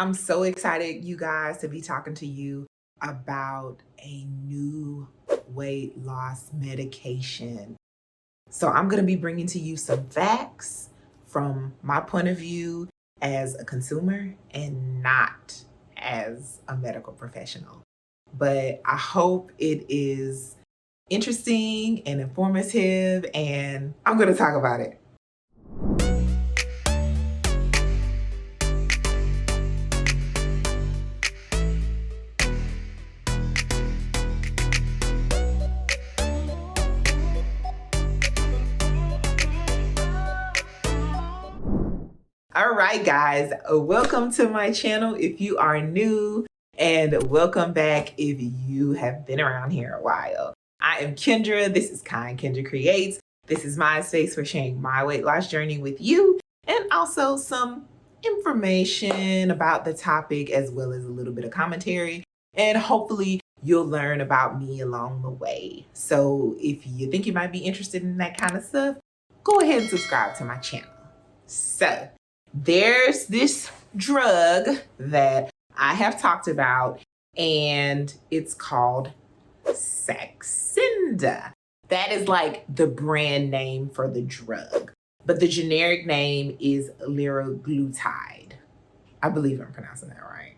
I'm so excited, you guys, to be talking to you about a new weight loss medication. So I'm going to be bringing to you some facts from my point of view as a consumer and not as a medical professional. But I hope it is interesting and informative, and I'm going to talk about it. All right, guys, welcome to my channel if you are new, and welcome back if you have been around here a while. I am Kendra. This is Kendra Creates. This is my space for sharing my weight loss journey with you and also some information about the topic as well as a little bit of commentary. And hopefully you'll learn about me along the way. So if you think you might be interested in that kind of stuff, go ahead and subscribe to my channel. So there's this drug that I have talked about, and it's called Saxenda. That is like the brand name for the drug, but the generic name is Liraglutide. I believe I'm pronouncing that right.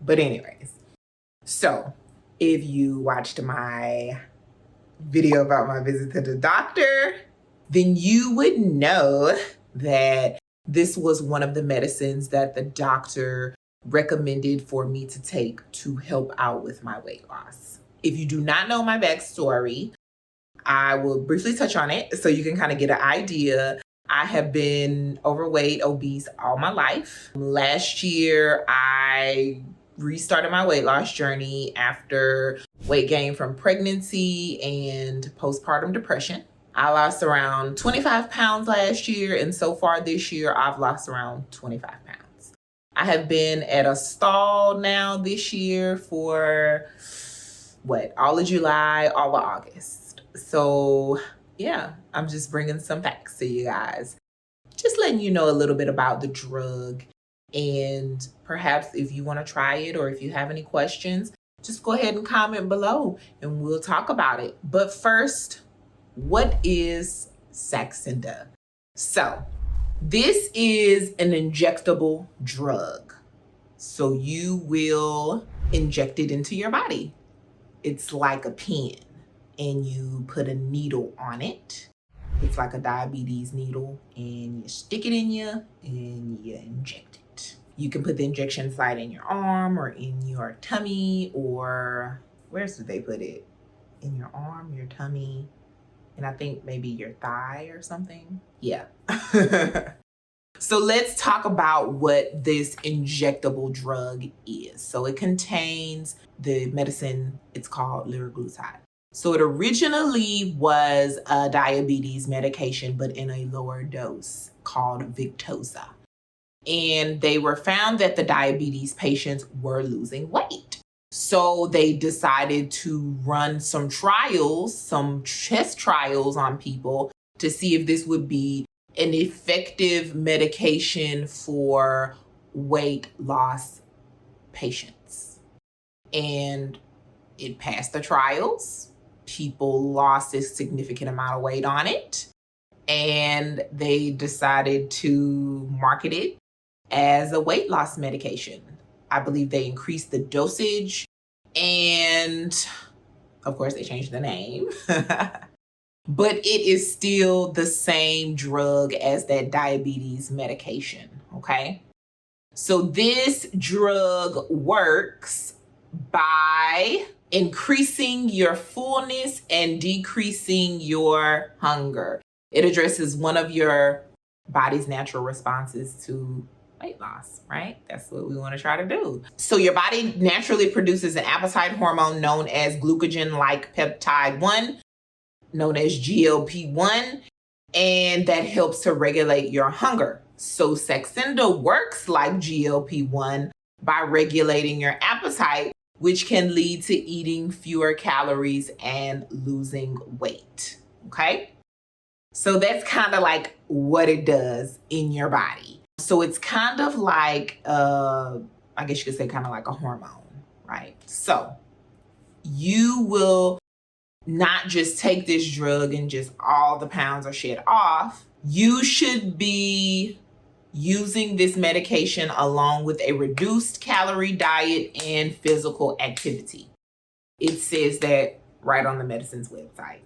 But anyways, so if you watched my video about my visit to the doctor, then you would know that this was one of the medicines that the doctor recommended for me to take to help out with my weight loss. If you do not know my backstory, I will briefly touch on it so you can kind of get an idea. I have been overweight, obese all my life. Last year, I restarted my weight loss journey after weight gain from pregnancy and postpartum depression. I lost around 25 pounds last year, and so far this year, I've lost around 25 pounds. I have been at a stall now this year for, all of July, all of August. So yeah, I'm just bringing some facts to you guys. Just letting you know a little bit about the drug, and perhaps if you want to try it or if you have any questions, just go ahead and comment below and we'll talk about it. But first, what is Saxenda? So this is an injectable drug. So you will inject it into your body. It's like a pen, and you put a needle on it. It's like a diabetes needle, and you stick it in you and you inject it. You can put the injection site in your arm or in your tummy, or where else did they put it? In your arm, your tummy, and I think maybe your thigh or something. Yeah. So let's talk about what this injectable drug is. So it contains the medicine, it's called liraglutide. So it originally was a diabetes medication, but in a lower dose called Victoza. And they were found that the diabetes patients were losing weight. So they decided to run some trials, some test trials on people to see if this would be an effective medication for weight loss patients. And it passed the trials. People lost a significant amount of weight on it, and they decided to market it as a weight loss medication. I believe they increased the dosage, and of course they changed the name. But it is still the same drug as that diabetes medication, okay? So this drug works by increasing your fullness and decreasing your hunger. It addresses one of your body's natural responses to weight loss, right? That's what we want to try to do. So your body naturally produces an appetite hormone known as glucagon-like peptide 1, known as GLP-1, and that helps to regulate your hunger. So Saxenda works like GLP-1 by regulating your appetite, which can lead to eating fewer calories and losing weight, okay? So that's kind of like what it does in your body. So it's kind of like I guess you could say kind of like a hormone, right? So you will not just take this drug and just all the pounds are shed off. You should be using this medication along with a reduced calorie diet and physical activity. It says that right on the medicine's website.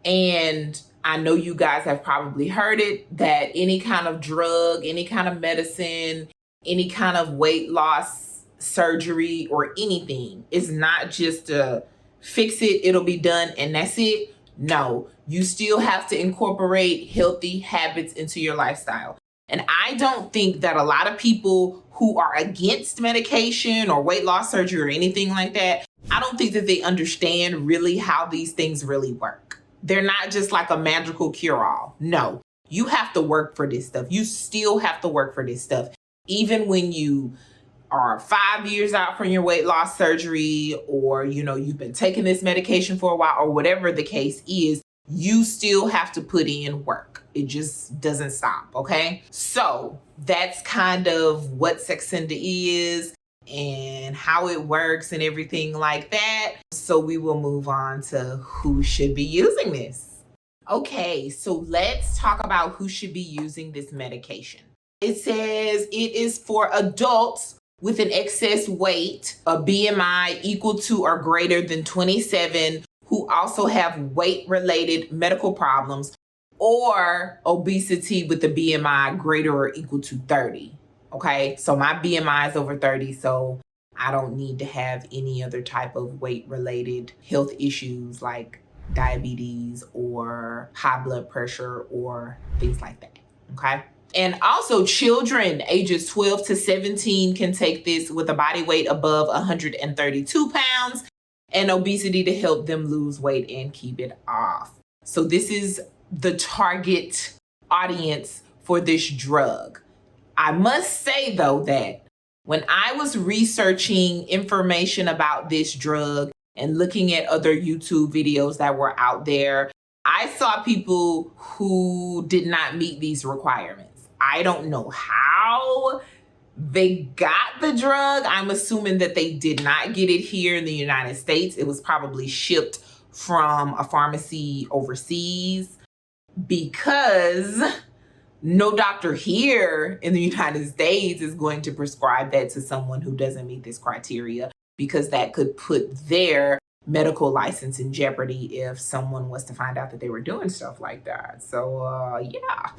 And I know you guys have probably heard it, that any kind of drug, any kind of medicine, any kind of weight loss surgery or anything is not just a fix it, it'll be done, and that's it. No, you still have to incorporate healthy habits into your lifestyle. And I don't think that a lot of people who are against medication or weight loss surgery or anything like that, I don't think that they understand really how these things really work. They're not just like a magical cure-all. No, you have to work for this stuff. You still have to work for this stuff. Even when you are 5 years out from your weight loss surgery, or, you know, you've been taking this medication for a while, or whatever the case is, you still have to put in work. It just doesn't stop, okay? So that's kind of what Saxenda is and how it works and everything like that. So we will move on to who should be using this. Okay, so let's talk about who should be using this medication. It says it is for adults with an excess weight, a BMI equal to or greater than 27, who also have weight-related medical problems, or obesity with a BMI greater or equal to 30. Okay, so my BMI is over 30, so I don't need to have any other type of weight-related health issues like diabetes or high blood pressure or things like that, okay? And also children ages 12 to 17 can take this with a body weight above 132 pounds and obesity to help them lose weight and keep it off. So this is the target audience for this drug. I must say though that when I was researching information about this drug and looking at other YouTube videos that were out there, I saw people who did not meet these requirements. I don't know how they got the drug. I'm assuming that they did not get it here in the United States. It was probably shipped from a pharmacy overseas, because no doctor here in the United States is going to prescribe that to someone who doesn't meet this criteria, because that could put their medical license in jeopardy if someone was to find out that they were doing stuff like that. So yeah.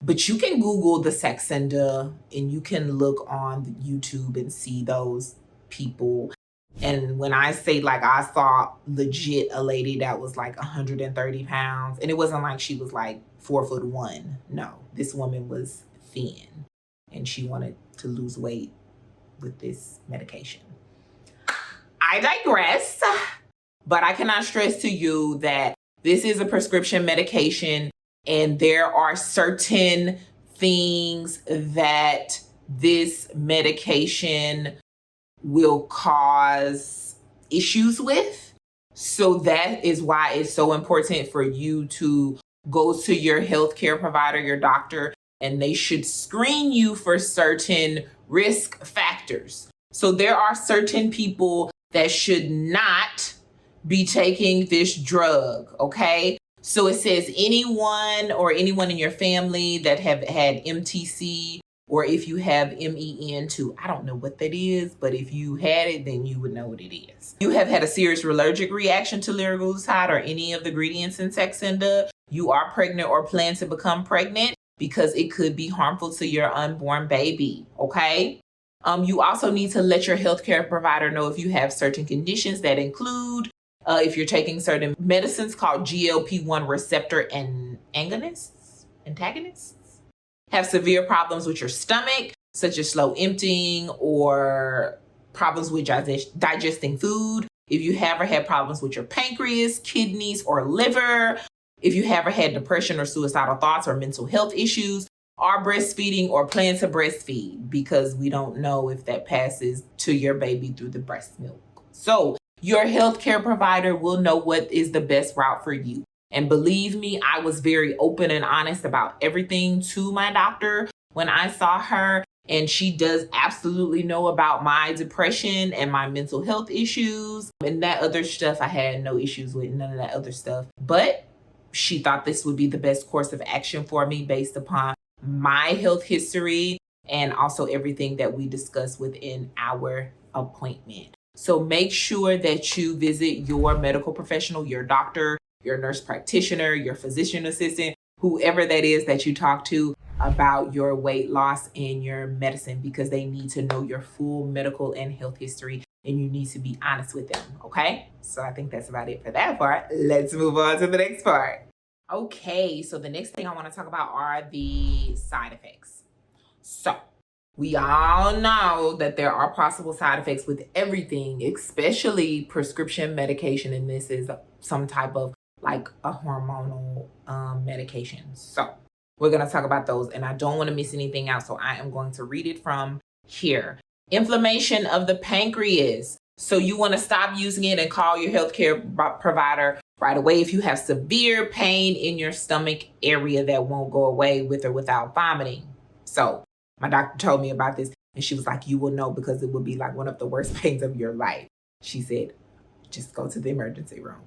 But you can Google the Saxenda and you can look on YouTube and see those people. And when I say, like, I saw legit a lady that was like 130 pounds, and it wasn't like she was like 4'1". No, this woman was thin and she wanted to lose weight with this medication. I digress, but I cannot stress to you that this is a prescription medication, and there are certain things that this medication will cause issues with. So that is why it's so important for you to go to your healthcare provider, your doctor, and they should screen you for certain risk factors. So there are certain people that should not be taking this drug, okay? So it says anyone in your family that have had MTC, or if you have MEN2, I don't know what that is, but if you had it, then you would know what it is. You have had a serious allergic reaction to liraglutide or any of the ingredients in Saxenda. You are pregnant or plan to become pregnant, because it could be harmful to your unborn baby, okay? You also need to let your healthcare provider know if you have certain conditions that include if you're taking certain medicines called GLP-1 receptor antagonists, have severe problems with your stomach, such as slow emptying or problems with digesting food. If you have ever had problems with your pancreas, kidneys, or liver, if you have ever had depression or suicidal thoughts or mental health issues, are breastfeeding or plan to breastfeed, because we don't know if that passes to your baby through the breast milk. So your healthcare provider will know what is the best route for you. And believe me, I was very open and honest about everything to my doctor when I saw her. And she does absolutely know about my depression and my mental health issues. And that other stuff I had no issues with, none of that other stuff. But she thought this would be the best course of action for me based upon my health history and also everything that we discussed within our appointment. So make sure that you visit your medical professional, your doctor, your nurse practitioner, your physician assistant, whoever that is that you talk to about your weight loss and your medicine, because they need to know your full medical and health history and you need to be honest with them, okay? So I think that's about it for that part. Let's move on to the next part. Okay, so the next thing I want to talk about are the side effects. So we all know that there are possible side effects with everything, especially prescription medication, and this is some type of like a hormonal medication. So we're going to talk about those, and I don't want to miss anything out, so I am going to read it from here. Inflammation of the pancreas. So you want to stop using it and call your healthcare provider right away if you have severe pain in your stomach area that won't go away with or without vomiting. So my doctor told me about this, and she was like, you will know because it would be like one of the worst pains of your life. She said, just go to the emergency room.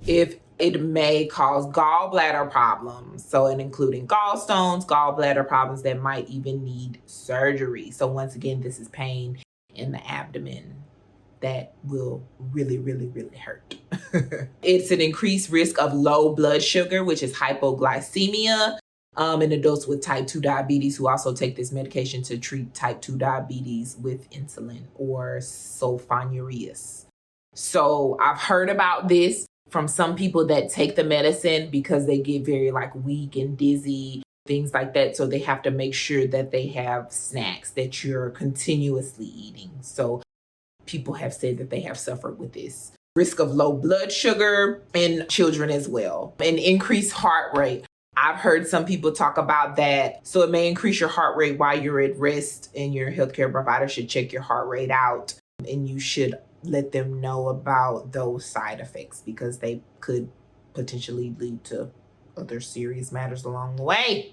If it may cause gallbladder problems, so and including gallstones, gallbladder problems that might even need surgery. So once again, this is pain in the abdomen that will really, really, really hurt. It's an increased risk of low blood sugar, which is hypoglycemia, in adults with type 2 diabetes who also take this medication to treat type 2 diabetes with insulin or sulfonylureas. So I've heard about this from some people that take the medicine because they get very like weak and dizzy, things like that. So they have to make sure that they have snacks that you're continuously eating. So people have said that they have suffered with this. Risk of low blood sugar in children as well. And increased heart rate. I've heard some people talk about that. So it may increase your heart rate while you're at rest, and your healthcare provider should check your heart rate out, and you should let them know about those side effects because they could potentially lead to other serious matters along the way.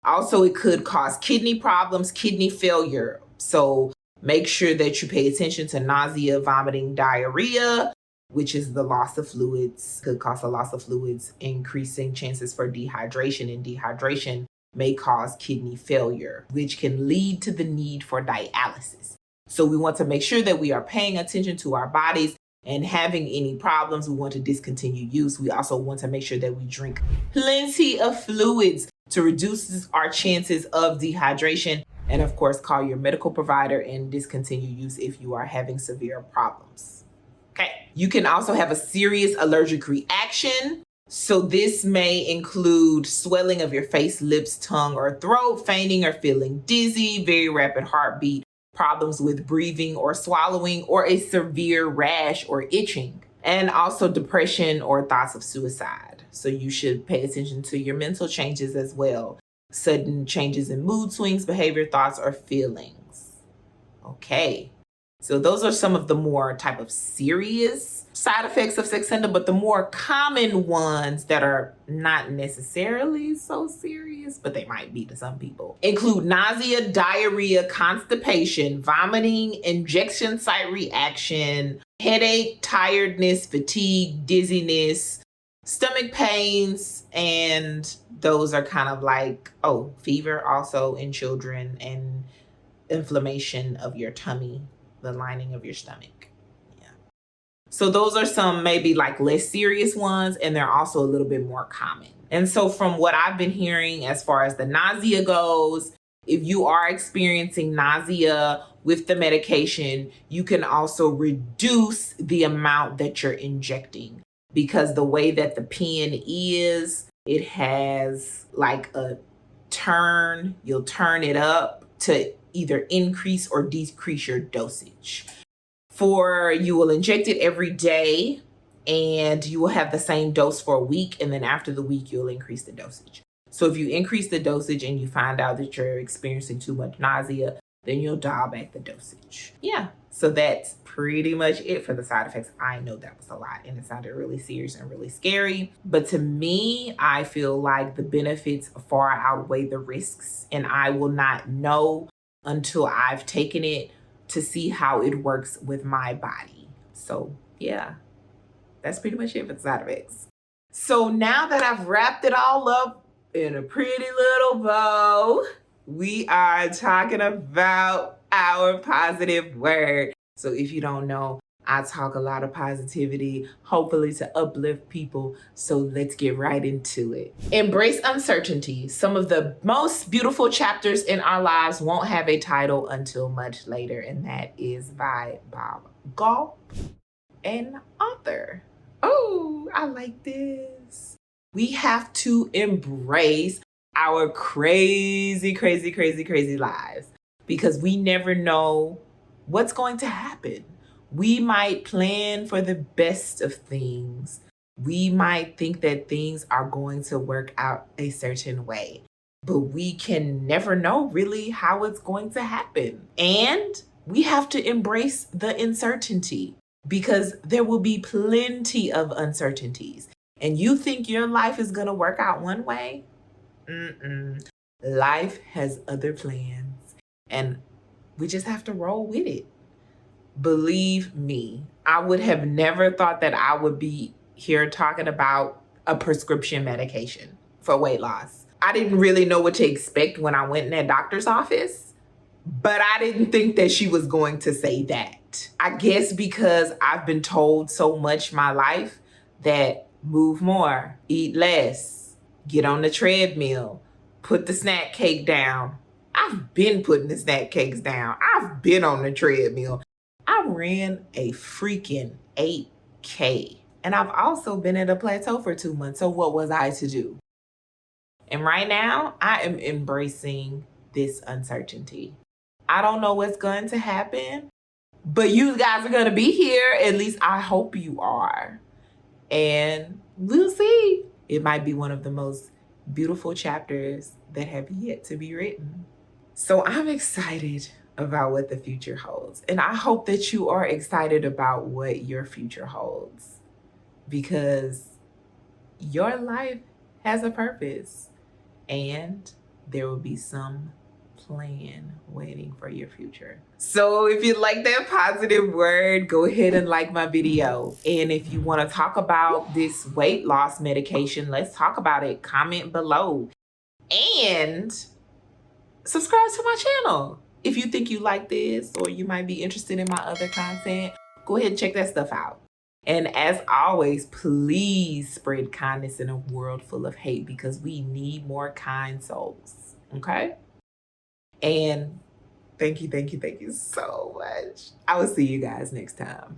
Also, it could cause kidney problems, kidney failure. So make sure that you pay attention to nausea, vomiting, diarrhea, which is the loss of fluids, could cause a loss of fluids, increasing chances for dehydration, and dehydration may cause kidney failure, which can lead to the need for dialysis. So we want to make sure that we are paying attention to our bodies, and having any problems, we want to discontinue use. We also want to make sure that we drink plenty of fluids to reduce our chances of dehydration. And of course, call your medical provider and discontinue use if you are having severe problems. Okay. You can also have a serious allergic reaction. So this may include swelling of your face, lips, tongue, or throat, fainting or feeling dizzy, very rapid heartbeat, problems with breathing or swallowing, or a severe rash or itching, and also depression or thoughts of suicide. So you should pay attention to your mental changes as well. Sudden changes in mood swings, behavior, thoughts, or feelings. Okay. So those are some of the more type of serious side effects of Saxenda, but the more common ones that are not necessarily so serious, but they might be to some people, include nausea, diarrhea, constipation, vomiting, injection site reaction, headache, tiredness, fatigue, dizziness, stomach pains, and those are kind of like, fever also in children, and inflammation of your tummy, the lining of your stomach. Yeah. So those are some maybe like less serious ones, and they're also a little bit more common. And so from what I've been hearing as far as the nausea goes, if you are experiencing nausea with the medication, you can also reduce the amount that you're injecting, because the way that the pen is, it has like a turn. You'll turn it up to either increase or decrease your dosage. You will inject it every day, and you will have the same dose for a week, and then after the week, you'll increase the dosage. So if you increase the dosage and you find out that you're experiencing too much nausea, then you'll dial back the dosage. Yeah, so that's pretty much it for the side effects. I know that was a lot, and it sounded really serious and really scary. But to me, I feel like the benefits far outweigh the risks, and I will not know until I've taken it to see how it works with my body. So yeah, that's pretty much it for the side effects. So now that I've wrapped it all up in a pretty little bow, we are talking about our positive word. So if you don't know, I talk a lot of positivity, hopefully to uplift people. So let's get right into it. Embrace uncertainty. Some of the most beautiful chapters in our lives won't have a title until much later, and that is by Bob Gall, an author. Oh, I like this. We have to embrace our crazy lives because we never know what's going to happen. We might plan for the best of things. We might think that things are going to work out a certain way, but we can never know really how it's going to happen. And we have to embrace the uncertainty because there will be plenty of uncertainties. And you think your life is going to work out one way? Life has other plans, and we just have to roll with it. Believe me, I would have never thought that I would be here talking about a prescription medication for weight loss. I didn't really know what to expect when I went in that doctor's office, but I didn't think that she was going to say that. I guess because I've been told so much my life that move more, eat less, get on the treadmill, put the snack cake down. I've been putting the snack cakes down. I've been on the treadmill. I ran a freaking 8K. And I've also been at a plateau for 2 months. So what was I to do? And right now, I am embracing this uncertainty. I don't know what's going to happen, but you guys are going to be here. At least I hope you are. And we'll see. It might be one of the most beautiful chapters that have yet to be written. So I'm excited about what the future holds. And I hope that you are excited about what your future holds, because your life has a purpose and there will be some plan waiting for your future. So if you like that positive word, go ahead and like my video. And if you want to talk about this weight loss medication, let's talk about it. Comment below and subscribe to my channel. If you think you like this or you might be interested in my other content, go ahead and check that stuff out. And as always, please spread kindness in a world full of hate because we need more kind souls, okay? And thank you so much. I will see you guys next time.